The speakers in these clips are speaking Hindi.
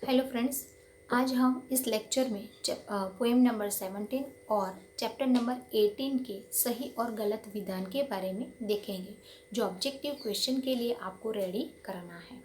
हेलो फ्रेंड्स, आज हम इस लेक्चर में पोएम नंबर 17 और चैप्टर नंबर 18 के सही और गलत विधान के बारे में देखेंगे, जो ऑब्जेक्टिव क्वेश्चन के लिए आपको रेडी करना है।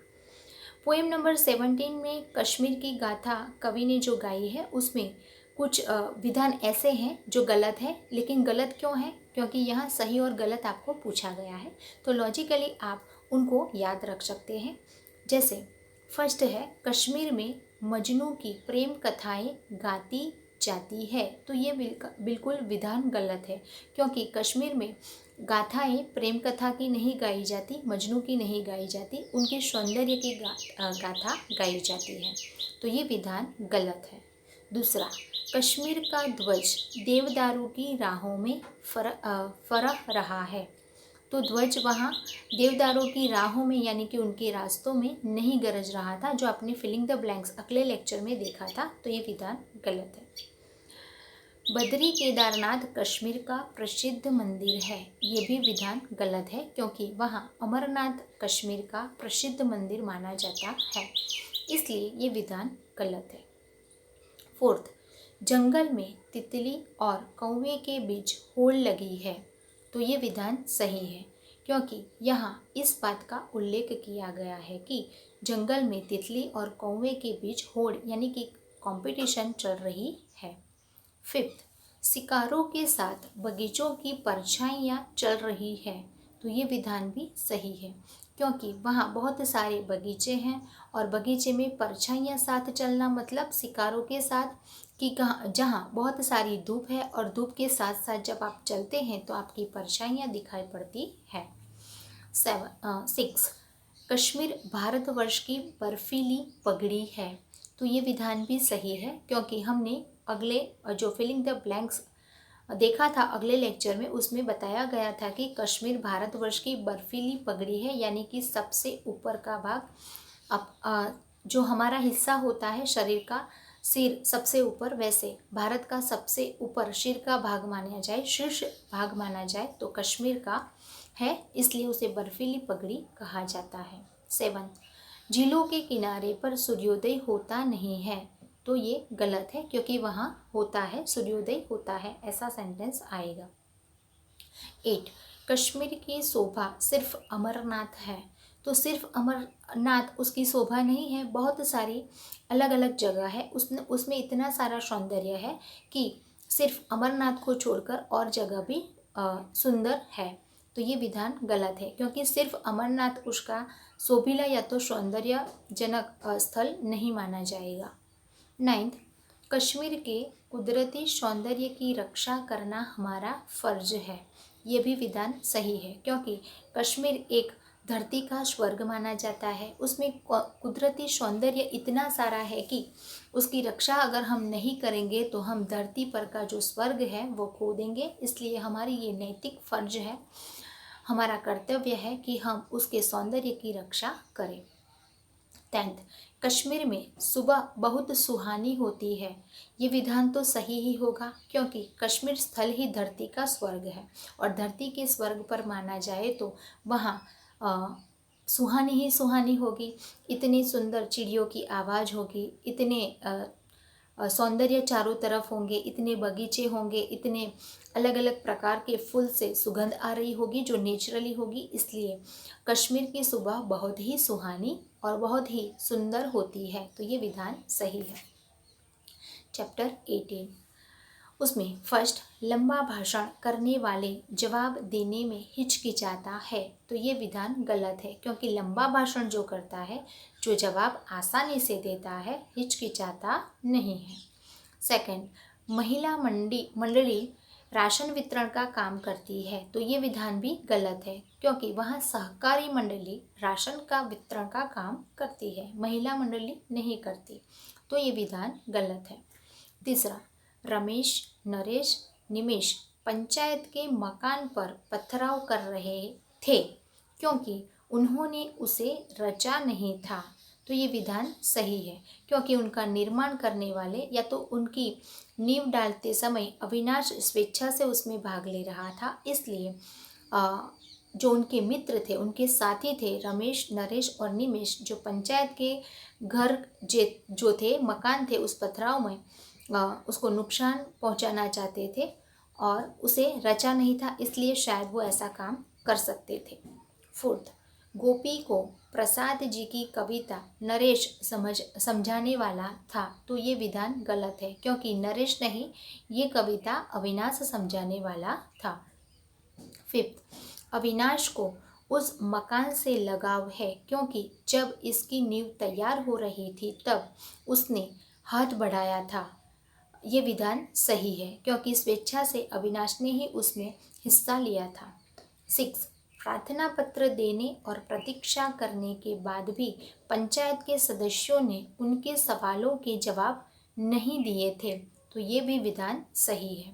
पोएम नंबर 17 में कश्मीर की गाथा कवि ने जो गाई है उसमें कुछ विधान ऐसे हैं जो गलत है। लेकिन गलत क्यों है? क्योंकि यहाँ सही और गलत आपको पूछा गया है, तो लॉजिकली आप उनको याद रख सकते हैं। जैसे फर्स्ट है, कश्मीर में मजनू की प्रेम कथाएं गाती जाती है। तो ये बिल्कुल विधान गलत है, क्योंकि कश्मीर में गाथाएं प्रेम कथा की नहीं गाई जाती, मजनू की नहीं गाई जाती, उनके सौंदर्य की गाथा गाई जाती है। तो ये विधान गलत है। दूसरा, कश्मीर का ध्वज देवदारू की राहों में फरह रहा है। तो ध्वज वहाँ देवदारों की राहों में यानी कि उनके रास्तों में नहीं गरज रहा था, जो आपने फिलिंग द ब्लैंक्स अगले लेक्चर में देखा था। तो ये विधान गलत है। बद्री केदारनाथ कश्मीर का प्रसिद्ध मंदिर है। ये भी विधान गलत है, क्योंकि वहाँ अमरनाथ कश्मीर का प्रसिद्ध मंदिर माना जाता है, इसलिए ये विधान गलत है। फोर्थ, जंगल में तितली और कौवे के बीच होड़ लगी है। तो ये विधान सही है, क्योंकि यहाँ इस बात का उल्लेख किया गया है कि जंगल में तितली और कौवे के बीच होड़ यानी कि कंपटीशन चल रही है। फिफ्थ, शिकारों के साथ बगीचों की परछाइयाँ चल रही है। तो ये विधान भी सही है, क्योंकि वहाँ बहुत सारे बगीचे हैं और बगीचे में परछाइयाँ साथ चलना मतलब शिकारों के साथ कि कहाँ जहाँ बहुत सारी धूप है और धूप के साथ साथ जब आप चलते हैं तो आपकी परछाइयाँ दिखाई पड़ती है। 6, कश्मीर भारतवर्ष की बर्फीली पगड़ी है। तो ये विधान भी सही है, क्योंकि हमने अगले जो फिलिंग द ब्लैंक्स देखा था अगले लेक्चर में, उसमें बताया गया था कि कश्मीर भारतवर्ष की बर्फीली पगड़ी है, यानी कि सबसे ऊपर का भाग जो हमारा हिस्सा होता है शरीर का, सिर सबसे ऊपर, वैसे भारत का सबसे ऊपर सिर का भाग माना जाए, शीर्ष भाग माना जाए तो कश्मीर का है, इसलिए उसे बर्फीली पगड़ी कहा जाता है। 7, झीलों के किनारे पर सूर्योदय होता नहीं है। तो ये गलत है, क्योंकि वहाँ होता है, सूर्योदय होता है, ऐसा सेंटेंस आएगा। 8, कश्मीर की शोभा सिर्फ अमरनाथ है। तो सिर्फ अमरनाथ उसकी शोभा नहीं है, बहुत सारी अलग अलग जगह है, उसमें इतना सारा सौंदर्य है कि सिर्फ अमरनाथ को छोड़कर और जगह भी सुंदर है। तो ये विधान गलत है, क्योंकि सिर्फ अमरनाथ उसका शोभिला या तो सौंदर्यजनक स्थल नहीं माना जाएगा। 9, कश्मीर के कुदरती सौंदर्य की रक्षा करना हमारा फर्ज है। ये भी विधान सही है, क्योंकि कश्मीर एक धरती का स्वर्ग माना जाता है, उसमें कुदरती सौंदर्य इतना सारा है कि उसकी रक्षा अगर हम नहीं करेंगे तो हम धरती पर का जो स्वर्ग है वो खो देंगे। इसलिए हमारी ये नैतिक फर्ज है, हमारा कर्तव्य है कि हम उसके सौंदर्य की रक्षा करें। 10, कश्मीर में सुबह बहुत सुहानी होती है। ये विधान तो सही ही होगा, क्योंकि कश्मीर स्थल ही धरती का स्वर्ग है और धरती के स्वर्ग पर माना जाए तो वहाँ सुहानी ही सुहानी होगी। इतनी सुंदर चिड़ियों की आवाज़ होगी, इतने सौंदर्य चारों तरफ होंगे, इतने बगीचे होंगे, इतने अलग अलग प्रकार के फूल से सुगंध आ रही होगी जो नेचुरली होगी। इसलिए कश्मीर की सुबह बहुत ही सुहानी और बहुत ही सुंदर होती है। तो ये विधान सही है। चैप्टर 18, उसमें फर्स्ट, लंबा भाषण करने वाले जवाब देने में हिचकिचाता है। तो ये विधान गलत है, क्योंकि लंबा भाषण जो करता है, जो जवाब आसानी से देता है, हिचकिचाता नहीं है। सेकंड, महिला मंडली राशन वितरण का काम करती है। तो ये विधान भी गलत है, क्योंकि वहाँ सहकारी मंडली राशन का वितरण का काम करती है, महिला मंडली नहीं करती। तो ये विधान गलत है। तीसरा, रमेश, नरेश, निमेश पंचायत के मकान पर पथराव कर रहे थे, क्योंकि उन्होंने उसे रचा नहीं था। तो ये विधान सही है, क्योंकि उनका निर्माण करने वाले या तो उनकी नींव डालते समय अविनाश स्वेच्छा से उसमें भाग ले रहा था, इसलिए जो उनके मित्र थे, उनके साथी थे, रमेश, नरेश और निमेश, जो पंचायत के घर जो थे, मकान थे, उस पथराव में उसको नुकसान पहुंचाना चाहते थे और उसे रचा नहीं था, इसलिए शायद वो ऐसा काम कर सकते थे। फोर्थ, गोपी को प्रसाद जी की कविता नरेश समझाने वाला था, तो ये विधान गलत है, क्योंकि नरेश नहीं, ये कविता अविनाश समझाने वाला था। फिफ्थ, अविनाश को उस मकान से लगाव है, क्योंकि जब इसकी नींव तैयार हो रही थी तब उसने हाथ बढ़ाया था। ये विधान सही है, क्योंकि स्वेच्छा से अविनाश ने ही उसमें हिस्सा लिया था। सिक्स, प्रार्थना पत्र देने और प्रतीक्षा करने के बाद भी पंचायत के सदस्यों ने उनके सवालों के जवाब नहीं दिए थे, तो ये भी विधान सही है।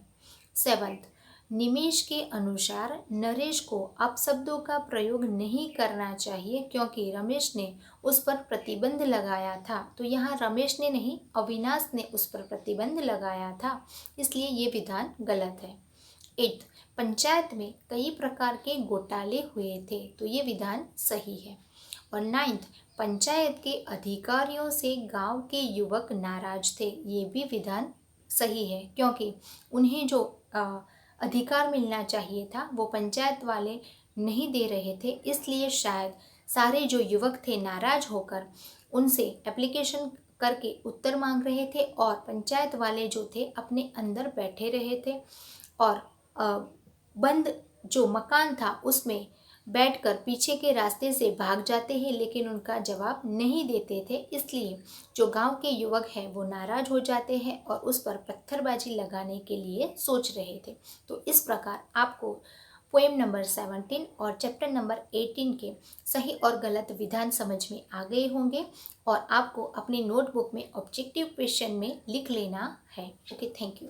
सेवंथ, निमेश के अनुसार नरेश को अपशब्दों का प्रयोग नहीं करना चाहिए, क्योंकि रमेश ने उस पर प्रतिबंध लगाया था, तो यहाँ रमेश ने नहीं, अविनाश ने उस पर प्रतिबंध लगाया था, इसलिए ये विधान गलत है। 8, पंचायत में कई प्रकार के घोटाले हुए थे, तो ये विधान सही है। और 9th, पंचायत के अधिकारियों से गांव के युवक नाराज थे, ये भी विधान सही है, क्योंकि उन्हें जो अधिकार मिलना चाहिए था वो पंचायत वाले नहीं दे रहे थे, इसलिए शायद सारे जो युवक थे नाराज होकर उनसे एप्लीकेशन करके उत्तर मांग रहे थे और पंचायत वाले जो थे अपने अंदर बैठे रहे थे और बंद जो मकान था उसमें बैठकर पीछे के रास्ते से भाग जाते हैं, लेकिन उनका जवाब नहीं देते थे, इसलिए जो गांव के युवक हैं वो नाराज हो जाते हैं और उस पर पत्थरबाजी लगाने के लिए सोच रहे थे। तो इस प्रकार आपको पोएम नंबर 17 और चैप्टर नंबर 18 के सही और गलत विधान समझ में आ गए होंगे और आपको अपनी नोटबुक में ऑब्जेक्टिव क्वेश्चन में लिख लेना है। Okay, thank you.